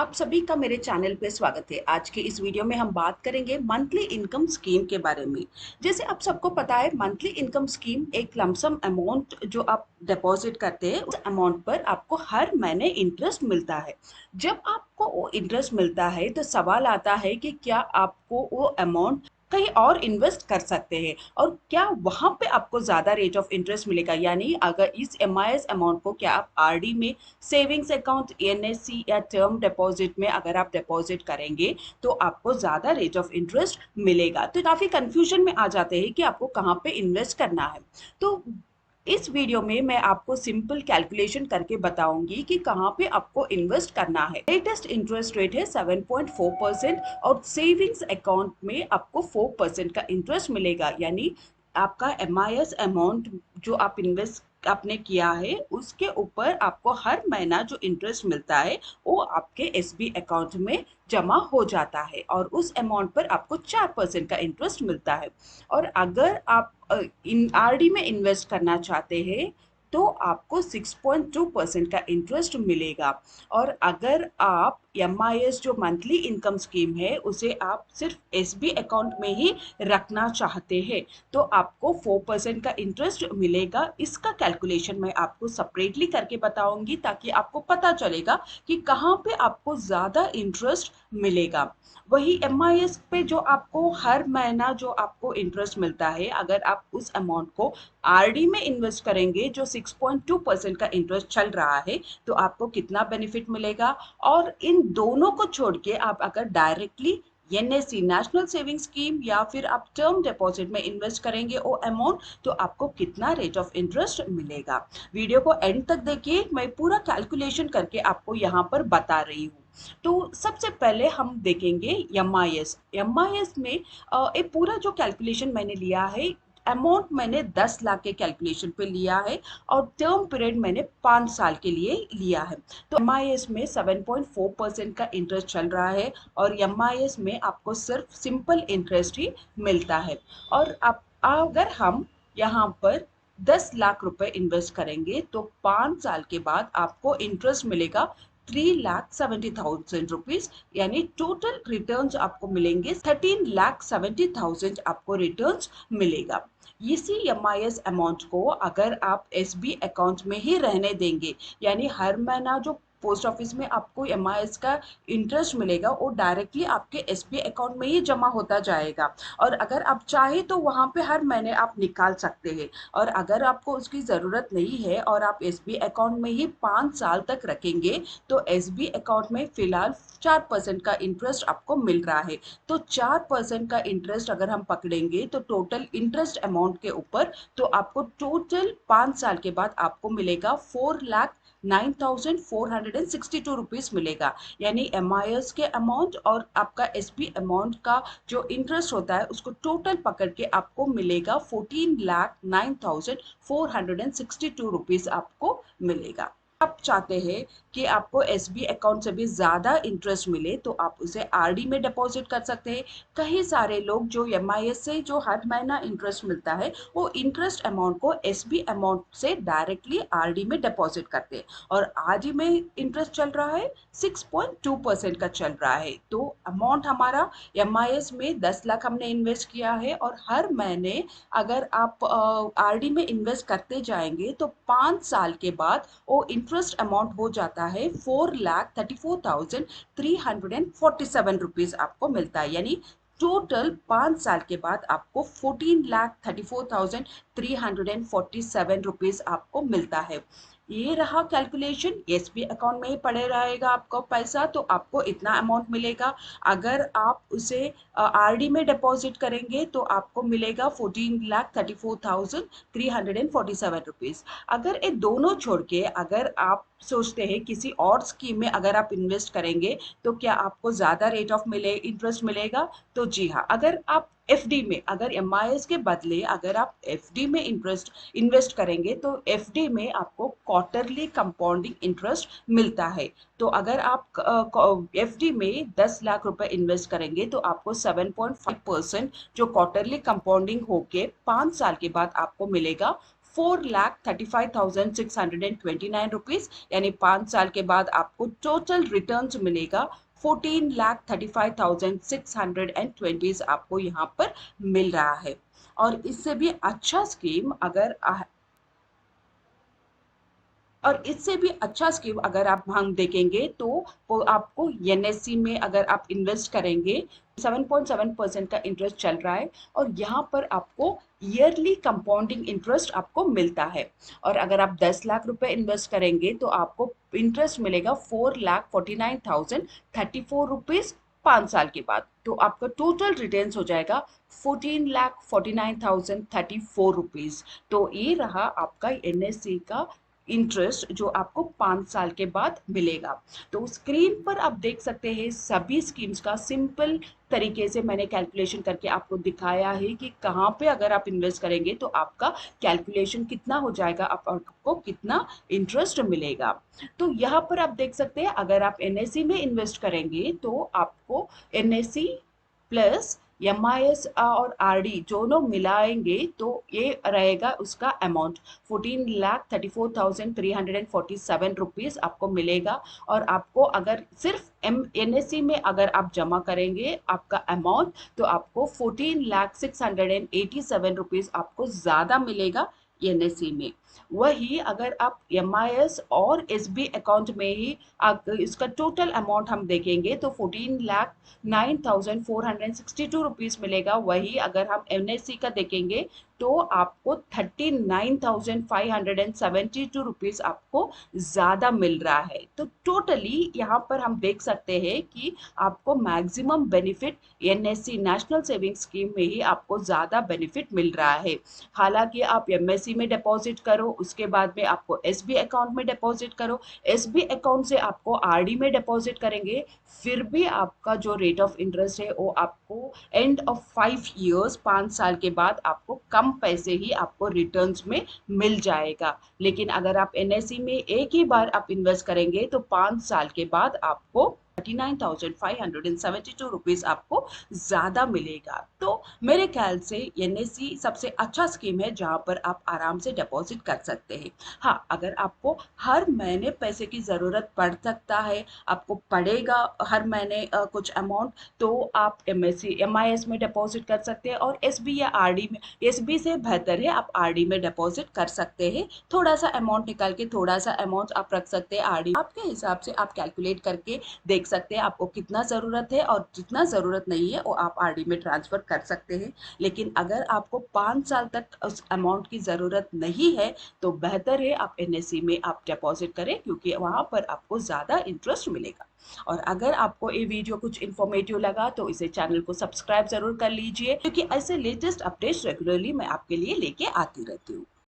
आप सभी का मेरे चैनल पे स्वागत है। आज के इस वीडियो में हम बात करेंगे मंथली इनकम स्कीम के बारे में। जैसे आप सबको पता है, मंथली इनकम स्कीम एक लमसम अमाउंट जो आप डिपॉजिट करते हैं, उस अमाउंट पर आपको हर महीने इंटरेस्ट मिलता है। जब आपको वो इंटरेस्ट मिलता है तो सवाल आता है कि क्या आपको वो अमाउंट कहीं और इन्वेस्ट कर सकते हैं और क्या वहां पे आपको ज्यादा रेट ऑफ इंटरेस्ट मिलेगा। यानी अगर इस एमआईएस अमाउंट को क्या आप आरडी में, सेविंग्स अकाउंट, एनएससी या टर्म डिपॉजिट में अगर आप डिपॉजिट करेंगे तो आपको ज्यादा रेट ऑफ इंटरेस्ट मिलेगा। तो काफी कंफ्यूजन में आ जाते हैं कि आपको कहाँ पे इन्वेस्ट करना है। तो इस वीडियो में मैं आपको सिंपल कैलकुलेशन करके बताऊंगी कि कहाँ पे आपको इन्वेस्ट करना है। लेटेस्ट इंटरेस्ट रेट है 7.4% और सेविंग्स अकाउंट में आपको 4% का इंटरेस्ट मिलेगा। यानी आपका एमआईएस अमाउंट जो आप इन्वेस्ट आपने किया है उसके ऊपर आपको हर महीना जो इंटरेस्ट मिलता है वो आपके एसबी अकाउंट में जमा हो जाता है और उस अमाउंट पर आपको 4% का इंटरेस्ट मिलता है। और अगर आप इन आरडी में इन्वेस्ट करना चाहते हैं तो आपको 6.2% का इंटरेस्ट मिलेगा। और अगर आप एमआईएस जो मंथली इनकम स्कीम है उसे आप सिर्फ एसबी अकाउंट में ही रखना चाहते हैं तो आपको 4% का इंटरेस्ट मिलेगा। इसका कैलकुलेशन मैं आपको सेपरेटली करके बताऊंगी ताकि आपको पता चलेगा कि कहाँ पे आपको ज़्यादा इंटरेस्ट मिलेगा। वही एमआईएस पे जो आपको हर महीना जो आपको इंटरेस्ट मिलता है, अगर आप उस अमाउंट को आरडी में इन्वेस्ट करेंगे जो 6.2% का इंटरेस्ट चल रहा है तो आपको कितना बेनिफिट मिलेगा। और इन दोनों को छोड़ के आप अगर directly NSC, national saving scheme, या फिर आप टर्म डिपॉजिट में इन्वेस्ट करेंगे वो अमाउंट तो आपको कितना रेट ऑफ इंटरेस्ट मिलेगा। वीडियो को एंड तक देखिए, मैं पूरा कैलकुलेशन करके आपको यहाँ पर बता रही हूँ। तो सबसे पहले हम देखेंगे एमआईएस। एमआईएस में एक पूरा जो कैलकुलेशन मैंने लिया है, अमाउंट मैंने 10 लाख के कैलकुलेशन पे लिया है और टर्म पीरियड मैंने 5 साल के लिए लिया है। तो एमआईएस में 7.4% का इंटरेस्ट चल रहा है और एमआईएस में आपको सिर्फ सिंपल इंटरेस्ट ही मिलता है। और आप अगर हम यहाँ पर 10 लाख रुपए इन्वेस्ट करेंगे तो 5 साल के बाद आपको इंटरेस्ट मिलेगा 3,70,000 रुपीज। यानी टोटल रिटर्न्स आपको मिलेंगे 13,70,000 आपको रिटर्न्स मिलेगा। इसी एमआईएस अमाउंट को अगर आप एसबी अकाउंट में ही रहने देंगे, यानी हर महीना जो पोस्ट ऑफिस में आपको एमआईएस का इंटरेस्ट मिलेगा वो डायरेक्टली आपके एसबी अकाउंट में ही जमा होता जाएगा। और अगर आप चाहे तो वहां पे हर महीने आप निकाल सकते हैं। और अगर आपको उसकी ज़रूरत नहीं है और आप एसबी अकाउंट में ही 5 साल तक रखेंगे तो एसबी अकाउंट में फिलहाल 4% का इंटरेस्ट आपको मिल रहा है। तो 4% का इंटरेस्ट अगर हम पकड़ेंगे तो टोटल इंटरेस्ट अमाउंट के ऊपर तो आपको टोटल 5 साल के बाद आपको मिलेगा 4,09,462 रुपीज मिलेगा। यानी एमआईएस के अमाउंट और आपका एसबी अमाउंट का जो इंटरेस्ट होता है उसको टोटल पकड़ के आपको मिलेगा 14,09,462 रुपीज आपको मिलेगा। आप चाहते हैं कि आपको एसबी अकाउंट से भी ज्यादा इंटरेस्ट मिले तो आप उसे आरडी में डिपॉजिट कर सकते हैं। कई सारे लोग जो एमआईएस से जो हर महीना इंटरेस्ट मिलता है वो इंटरेस्ट अमाउंट को एसबी अमाउंट से डायरेक्टली आरडी में डिपॉजिट करते हैं। और आरडी में इंटरेस्ट चल रहा है 6.2% का चल रहा है। तो अमाउंट हमारा एमआईएस में 10 लाख हमने इन्वेस्ट किया है और हर महीने अगर आप आरडी में इन्वेस्ट करते जाएंगे तो 5 साल के बाद वो इंटरेस्ट अमाउंट हो जाता है 4,34,347 रुपीज आपको मिलता है। यानी टोटल 5 साल के बाद आपको 14,34,347 रुपीज आपको मिलता है। ये रहा कैलकुलेशन। एसबी अकाउंट में ही पड़े रहेगा आपका पैसा तो आपको इतना अमाउंट मिलेगा। अगर आप उसे आरडी में डिपॉजिट करेंगे तो आपको मिलेगा 14,34,347 रुपीज। अगर ये दोनों छोड़ के अगर आप सोचते हैं किसी और स्कीम में अगर आप इन्वेस्ट करेंगे तो क्या आपको ज्यादा रेट ऑफ इंटरेस्ट मिलेगा, तो जी हाँ, अगर आप एफडी में, अगर एमआईएस के बदले अगर आप एफडी में इन्वेस्ट करेंगे तो एफडी में आपको क्वार्टरली कंपाउंडिंग इंटरेस्ट मिलता है। तो अगर आप एफडी में 10 लाख रुपए इन्वेस्ट करेंगे तो आपको 7.5% जो क्वार्टरली कंपाउंडिंग होके 5 साल के बाद आपको मिलेगा 4,35,629 रुपीज, यानी 5 साल के बाद आपको टोटल रिटर्न्स मिलेगा 14,35,620 आपको यहाँ पर मिल रहा है। और इससे भी अच्छा स्कीम अगर आप हम देखेंगे तो वो आपको एनएससी में अगर आप इन्वेस्ट करेंगे 7.7% का इंटरेस्ट चल रहा है, और यहाँ पर आपको ईयरली कंपाउंडिंग इंटरेस्ट आपको मिलता है। और अगर आप 10 लाख रुपए इन्वेस्ट करेंगे तो आपको इंटरेस्ट मिलेगा 4,49,034 रुपीज 5 साल के बाद। तो आपका टोटल रिटर्न्स हो जाएगा 14,49,034 रुपीज। तो ये रहा आपका एनएससी का इंटरेस्ट जो आपको 5 साल के बाद मिलेगा। तो स्क्रीन पर आप देख सकते हैं सभी स्कीम्स का सिंपल तरीके से मैंने कैलकुलेशन करके आपको दिखाया है कि कहाँ पे अगर आप इन्वेस्ट करेंगे तो आपका कैलकुलेशन कितना हो जाएगा, आपको कितना इंटरेस्ट मिलेगा। तो यहाँ पर आप देख सकते हैं अगर आप एनएससी में इन्वेस्ट करेंगे तो आपको एनएससी प्लस एमआईएस और आरडी दोनों मिलाएंगे तो ये रहेगा उसका अमाउंट 14,34,347 आपको मिलेगा। और आपको अगर सिर्फ एनएससी में अगर आप जमा करेंगे आपका अमाउंट तो आपको 14,687 आपको ज्यादा मिलेगा एनएससी में। वही अगर आप एमआईएस और एसबी अकाउंट में ही इसका टोटल अमाउंट हम देखेंगे तो 14,09,462 मिलेगा। वही अगर हम एनएससी का देखेंगे तो आपको 39,572 आपको ज्यादा मिल रहा है। तो टोटली यहाँ पर हम देख सकते हैं कि आपको maximum benefit NSC national saving scheme में ही आपको ज्यादा बेनिफिट मिल रहा है। हालांकि आप एमएससी में डिपॉजिट करो, उसके बाद में आपको एसबी अकाउंट में डिपॉजिट करो, एसबी अकाउंट से आपको आरडी में डिपॉजिट करेंगे, फिर भी आपका जो रेट ऑफ इंटरेस्ट है वो आपको एंड ऑफ 5 इयर्स 5 साल के बाद आपको कम पैसे ही आपको रिटर्न्स में मिल जाएगा। लेकिन अगर आप एनएससी में एक ही बार आप इन्वेस्ट करेंगे तो 5 साल के बाद आपको 39,572 आपको ज्यादा मिलेगा। तो मेरे ख्याल से एनएससी सबसे अच्छा स्कीम है जहां पर आप आराम से डिपॉजिट कर सकते हैं। हाँ, अगर आपको हर महीने पैसे की जरूरत पड़ सकता है, आपको पड़ेगा हर महीने कुछ अमाउंट, तो आप एमएससी एमआईएस में डिपॉजिट कर सकते हैं। और एसबी या आरडी में, एसबी से बेहतर है आप आरडी में डिपॉजिट कर सकते हैं। थोड़ा सा अमाउंट निकाल के थोड़ा सा अमाउंट आप रख सकते हैं आरडी, आपके हिसाब से आप कैलकुलेट करके देख सकते हैं आपको कितना ज़रूरत है, और जितना ज़रूरत नहीं है वो आप आरडी में ट्रांसफ़र कर सकते हैं। लेकिन अगर आपको 5 साल तक उस अमाउंट की ज़रूरत नहीं है तो बेहतर है आप एनएससी में आप डिपॉजिट करें, क्योंकि वहाँ पर आपको ज़्यादा इंटरेस्ट मिलेगा। और अगर आपको ये वीडियो कुछ इन्फॉर्मेटिव लगा तो इसे चैनल को सब्सक्राइब ज़रूर कर लीजिए, क्योंकि ऐसे लेटेस्ट अपडेट्स रेगुलरली मैं आपके लिए लेके आती रहती हूँ।